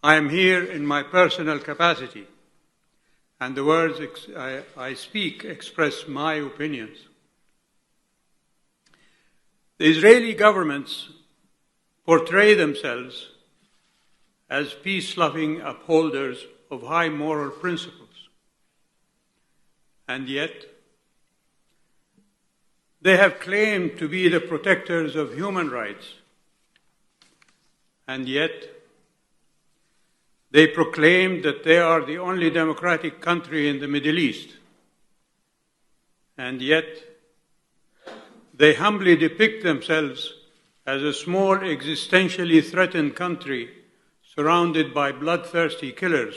I am here in my personal capacity, and the words I speak express my opinions. The Israeli governments portray themselves as peace-loving upholders of high moral principles, and yet they have claimed to be the protectors of human rights, and yet they proclaim that they are the only democratic country in the Middle East, and yet they humbly depict themselves as a small, existentially threatened country surrounded by bloodthirsty killers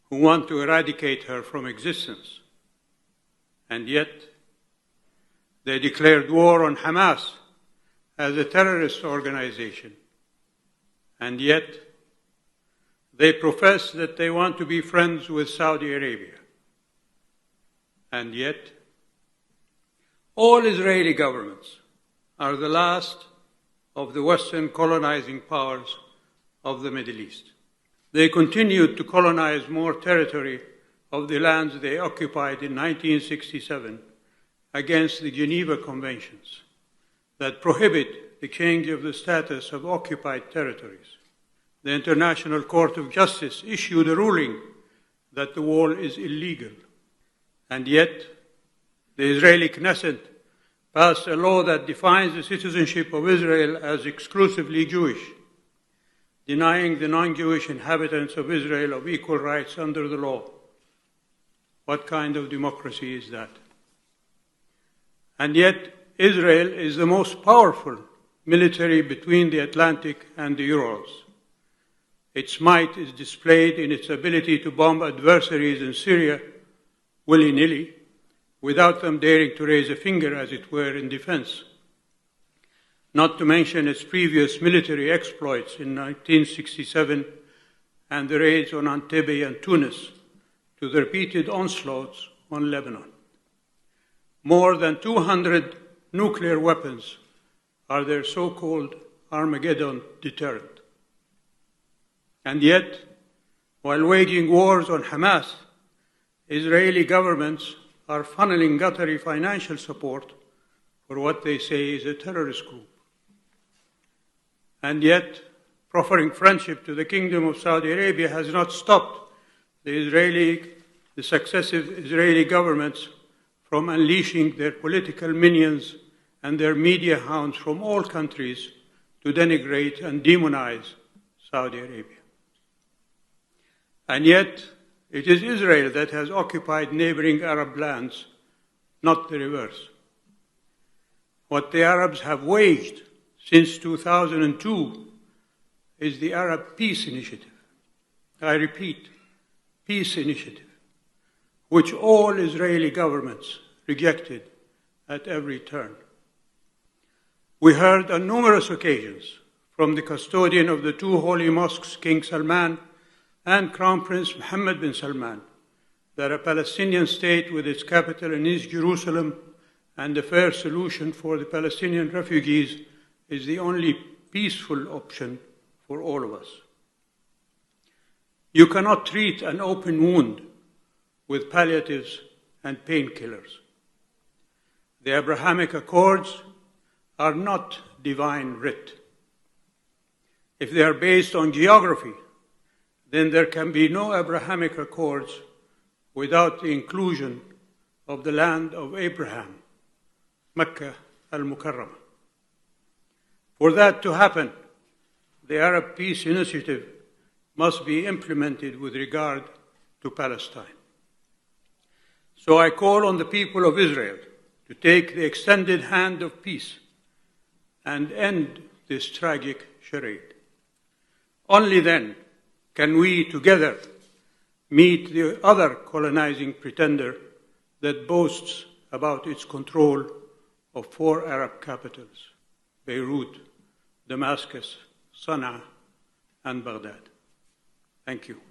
who want to eradicate her from existence. And yet, they declared war on Hamas as a terrorist organization. And yet, they profess that they want to be friends with Saudi Arabia. And yet, all Israeli governments are the last of the Western colonizing powers of the Middle East. They continued to colonize more territory of the lands they occupied in 1967 against the Geneva Conventions that prohibit the change of the status of occupied territories. The International Court of Justice issued a ruling that the wall is illegal. And yet, the Israeli Knesset passed a law that defines the citizenship of Israel as exclusively Jewish, denying the non-Jewish inhabitants of Israel of equal rights under the law. What kind of democracy is that? And yet, Israel is the most powerful military between the Atlantic and the Urals. Its might is displayed in its ability to bomb adversaries in Syria willy-nilly, without them daring to raise a finger, as it were, in defense. Not to mention its previous military exploits in 1967 and the raids on Entebbe and Tunis, to the repeated onslaughts on Lebanon. More than 200 nuclear weapons are their so-called Armageddon deterrent. And yet, while waging wars on Hamas, Israeli governments are funneling Qatari financial support for what they say is a terrorist group. And yet, proffering friendship to the Kingdom of Saudi Arabia has not stopped the successive Israeli governments from unleashing their political minions and their media hounds from all countries to denigrate and demonize Saudi Arabia. And yet, it is Israel that has occupied neighboring Arab lands, not the reverse. What the Arabs have waged since 2002 is the Arab Peace Initiative. I repeat, peace initiative, which all Israeli governments rejected at every turn. We heard on numerous occasions from the custodian of the two holy mosques, King Salman, and Crown Prince Mohammed bin Salman, that a Palestinian state with its capital in East Jerusalem and a fair solution for the Palestinian refugees is the only peaceful option for all of us. You cannot treat an open wound with palliatives and painkillers. The Abrahamic Accords are not divine writ. If they are based on geography, then there can be no Abrahamic Accords without the inclusion of the land of Abraham, Mecca al-Mukarramah. For that to happen, the Arab Peace Initiative must be implemented with regard to Palestine. So I call on the people of Israel to take the extended hand of peace and end this tragic charade. Only then can we together meet the other colonizing pretender that boasts about its control of 4 Arab capitals: Beirut, Damascus, Sana'a, and Baghdad. Thank you.